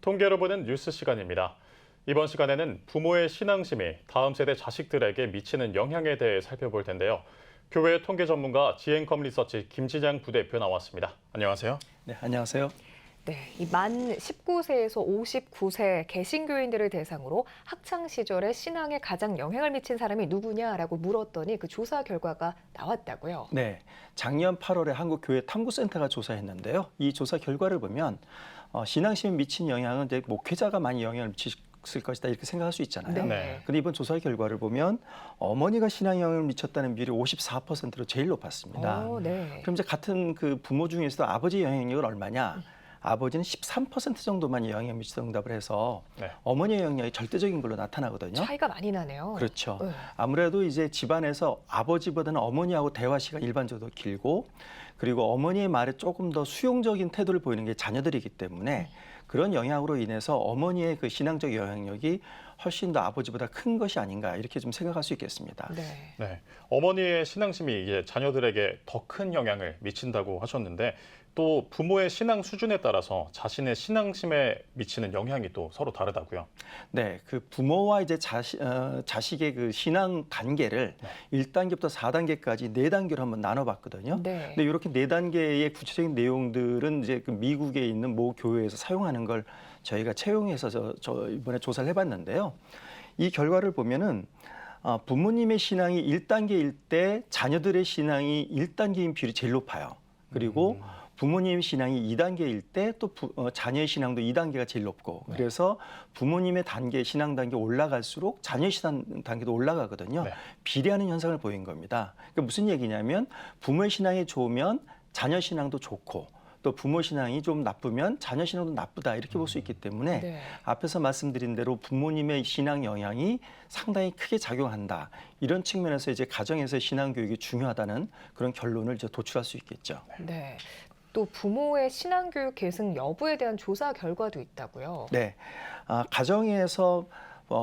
통계로 보는 뉴스 시간입니다. 이번 시간에는 부모의 신앙심이 다음 세대 자식들에게 미치는 영향에 대해 살펴볼 텐데요. 교회 통계 전문가 지앤컴 리서치 김진양 부대표 나왔습니다. 안녕하세요. 네, 안녕하세요. 네, 이 만 19세에서 59세 개신교인들을 대상으로 학창 시절에 신앙에 가장 영향을 미친 사람이 누구냐라고 물었더니 그 조사 결과가 나왔다고요. 네, 작년 8월에 한국교회 탐구센터가 조사했는데요. 이 조사 결과를 보면 신앙심에 미친 영향은 이제 목회자가 많이 영향을 미쳤을 것이다 이렇게 생각할 수 있잖아요. 네. 근데 이번 조사 결과를 보면 어머니가 신앙 영향을 미쳤다는 비율이 54%로 제일 높았습니다. 네. 그럼 이제 같은 그 부모 중에서도 아버지의 영향력은 얼마냐? 아버지는 13% 정도만 영향을 미치는 응답을 해서 네. 어머니의 영향이 절대적인 걸로 나타나거든요. 차이가 많이 나네요. 그렇죠. 네. 아무래도 이제 집안에서 아버지보다는 어머니하고 대화 시간 일반적으로 길고, 그리고 어머니의 말에 조금 더 수용적인 태도를 보이는 게 자녀들이기 때문에 그런 영향으로 인해서 어머니의 그 신앙적 영향력이 훨씬 더 아버지보다 큰 것이 아닌가 이렇게 좀 생각할 수 있겠습니다. 네. 네. 어머니의 신앙심이 이제 자녀들에게 더 큰 영향을 미친다고 하셨는데 또 부모의 신앙 수준에 따라서 자신의 신앙심에 미치는 영향이 또 서로 다르다고요. 네, 그 부모와 이제 자식의 그 신앙 단계를 1단계부터 4단계까지 4단계로 한번 나눠봤거든요. 네. 근데 이렇게 4단계의 구체적인 내용들은 이제 그 미국에 있는 모 교회에서 사용하는 걸 저희가 채용해서 저 이번에 조사를 해봤는데요. 이 결과를 보면은 부모님의 신앙이 1단계일 때 자녀들의 신앙이 1단계인 비율이 제일 높아요. 그리고 부모님의 신앙이 2단계일 때 또 자녀의 신앙도 2단계가 제일 높고, 그래서 부모님의 단계, 신앙 단계 올라갈수록 자녀의 신앙 단계도 올라가거든요. 네. 비례하는 현상을 보인 겁니다. 그러니까 무슨 얘기냐면 부모의 신앙이 좋으면 자녀 신앙도 좋고, 또 부모 신앙이 좀 나쁘면 자녀 신앙도 나쁘다 이렇게 볼 수 있기 때문에 네. 앞에서 말씀드린 대로 부모님의 신앙 영향이 상당히 크게 작용한다. 이런 측면에서 이제 가정에서의 신앙 교육이 중요하다는 그런 결론을 이제 도출할 수 있겠죠. 네. 또 부모의 신앙교육 계승 여부에 대한 조사 결과도 있다고요. 네, 가정에서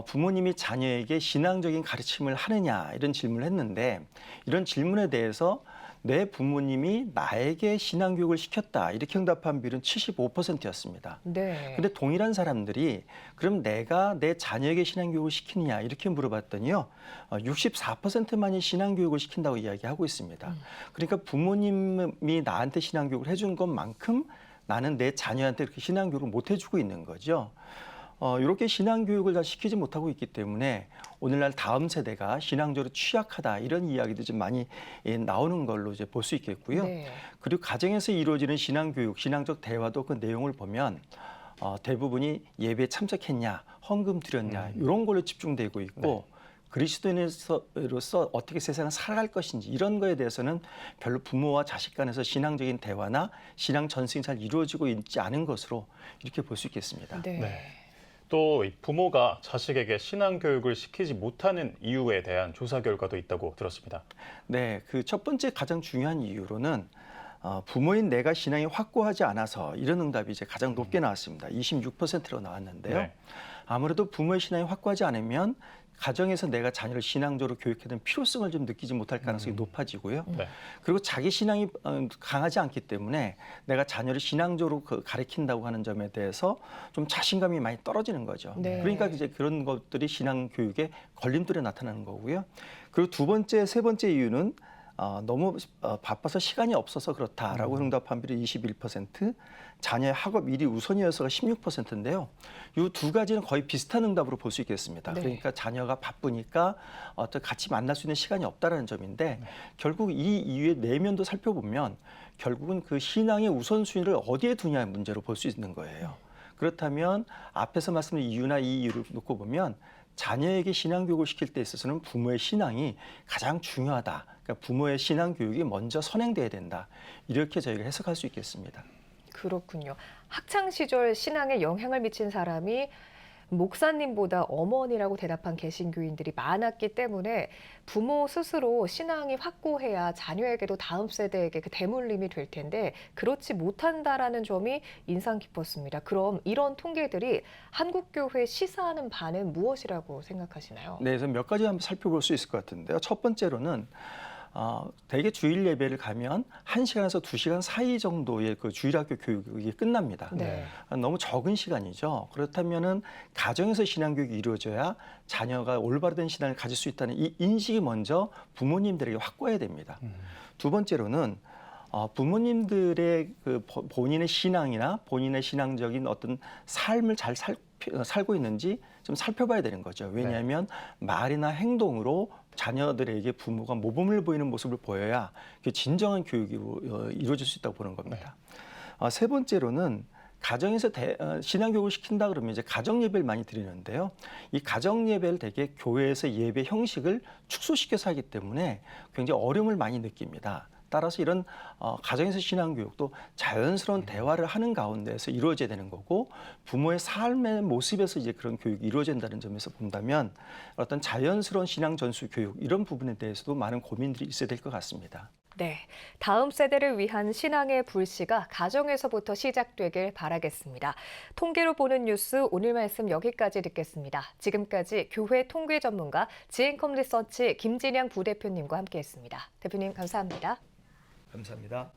부모님이 자녀에게 신앙적인 가르침을 하느냐 이런 질문을 했는데, 이런 질문에 대해서 내 부모님이 나에게 신앙교육을 시켰다 이렇게 응답한 비율은 75%였습니다. 네. 근데 동일한 사람들이 그럼 내가 내 자녀에게 신앙교육을 시키느냐 이렇게 물어봤더니요, 64%만이 신앙교육을 시킨다고 이야기하고 있습니다. 그러니까 부모님이 나한테 신앙교육을 해준 것만큼 나는 내 자녀한테 그렇게 신앙교육을 못 해주고 있는 거죠. 이렇게 신앙교육을 다 시키지 못하고 있기 때문에 오늘날 다음 세대가 신앙적으로 취약하다 이런 이야기도 좀 많이 나오는 걸로 이제 볼 수 있겠고요. 네. 그리고 가정에서 이루어지는 신앙교육, 신앙적 대화도 그 내용을 보면 대부분이 예배에 참석했냐, 헌금 드렸냐 이런 걸로 집중되고 있고, 그리스도인으로서 어떻게 세상을 살아갈 것인지 이런 거에 대해서는 별로 부모와 자식 간에서 신앙적인 대화나 신앙 전승이 잘 이루어지고 있지 않은 것으로 이렇게 볼 수 있겠습니다. 네. 네. 또 부모가 자식에게 신앙 교육을 시키지 못하는 이유에 대한 조사 결과도 있다고 들었습니다. 네, 그 첫 번째 가장 중요한 이유로는 부모인 내가 신앙이 확고하지 않아서 이런 응답이 이제 가장 높게 나왔습니다. 26%로 나왔는데요. 네. 아무래도 부모의 신앙이 확고하지 않으면 가정에서 내가 자녀를 신앙적으로 교육해야 되는 필요성을 좀 느끼지 못할 가능성이 높아지고요. 네. 그리고 자기 신앙이 강하지 않기 때문에 내가 자녀를 신앙적으로 가르친다고 하는 점에 대해서 좀 자신감이 많이 떨어지는 거죠. 네. 그러니까 이제 그런 것들이 신앙 교육의 걸림돌에 나타나는 거고요. 그리고 두 번째, 세 번째 이유는 너무 바빠서 시간이 없어서 그렇다라고 응답한 비율이 21%, 자녀의 학업 일이 우선이어서가 16%인데요. 이 두 가지는 거의 비슷한 응답으로 볼 수 있겠습니다. 네. 그러니까 자녀가 바쁘니까 같이 만날 수 있는 시간이 없다라는 점인데, 결국 이 이유의 내면도 살펴보면 결국은 그 신앙의 우선순위를 어디에 두냐의 문제로 볼 수 있는 거예요. 그렇다면 앞에서 말씀드린 이유나 이 이유를 놓고 보면 자녀에게 신앙 교육을 시킬 때 있어서는 부모의 신앙이 가장 중요하다. 그러니까 부모의 신앙 교육이 먼저 선행돼야 된다. 이렇게 저희가 해석할 수 있겠습니다. 그렇군요. 학창 시절 신앙에 영향을 미친 사람이 목사님보다 어머니라고 대답한 개신교인들이 많았기 때문에 부모 스스로 신앙이 확고해야 자녀에게도 다음 세대에게 그 대물림이 될 텐데 그렇지 못한다라는 점이 인상 깊었습니다. 그럼 이런 통계들이 한국교회 시사하는 바는 무엇이라고 생각하시나요? 네, 그래서 몇 가지 한번 살펴볼 수 있을 것 같은데요. 첫 번째로는 대개 주일 예배를 가면 1시간에서 2시간 사이 정도의 그 주일학교 교육이 끝납니다. 네. 너무 적은 시간이죠. 그렇다면은 가정에서 신앙교육이 이루어져야 자녀가 올바른 신앙을 가질 수 있다는 이 인식이 먼저 부모님들에게 확고해야 됩니다. 두 번째로는 부모님들의 그 본인의 신앙이나 본인의 신앙적인 어떤 삶을 잘 살고 있는지 좀 살펴봐야 되는 거죠. 왜냐하면 말이나 행동으로 자녀들에게 부모가 모범을 보이는 모습을 보여야 그게 진정한 교육이 이루어질 수 있다고 보는 겁니다. 세 번째로는 가정에서 신앙교육을 시킨다 그러면 이제 가정 예배를 많이 드리는데요. 이 가정 예배를 되게 교회에서 예배 형식을 축소시켜서 하기 때문에 굉장히 어려움을 많이 느낍니다. 따라서 이런 가정에서 신앙교육도 자연스러운 대화를 하는 가운데서 이루어져야 되는 거고 부모의 삶의 모습에서 이제 그런 교육이 이루어진다는 점에서 본다면 어떤 자연스러운 신앙 전수 교육 이런 부분에 대해서도 많은 고민들이 있어야 될 것 같습니다. 네, 다음 세대를 위한 신앙의 불씨가 가정에서부터 시작되길 바라겠습니다. 통계로 보는 뉴스 오늘 말씀 여기까지 듣겠습니다. 지금까지 교회 통계 전문가 지앤컴 리서치 김진양 부대표님과 함께했습니다. 대표님 감사합니다. 감사합니다.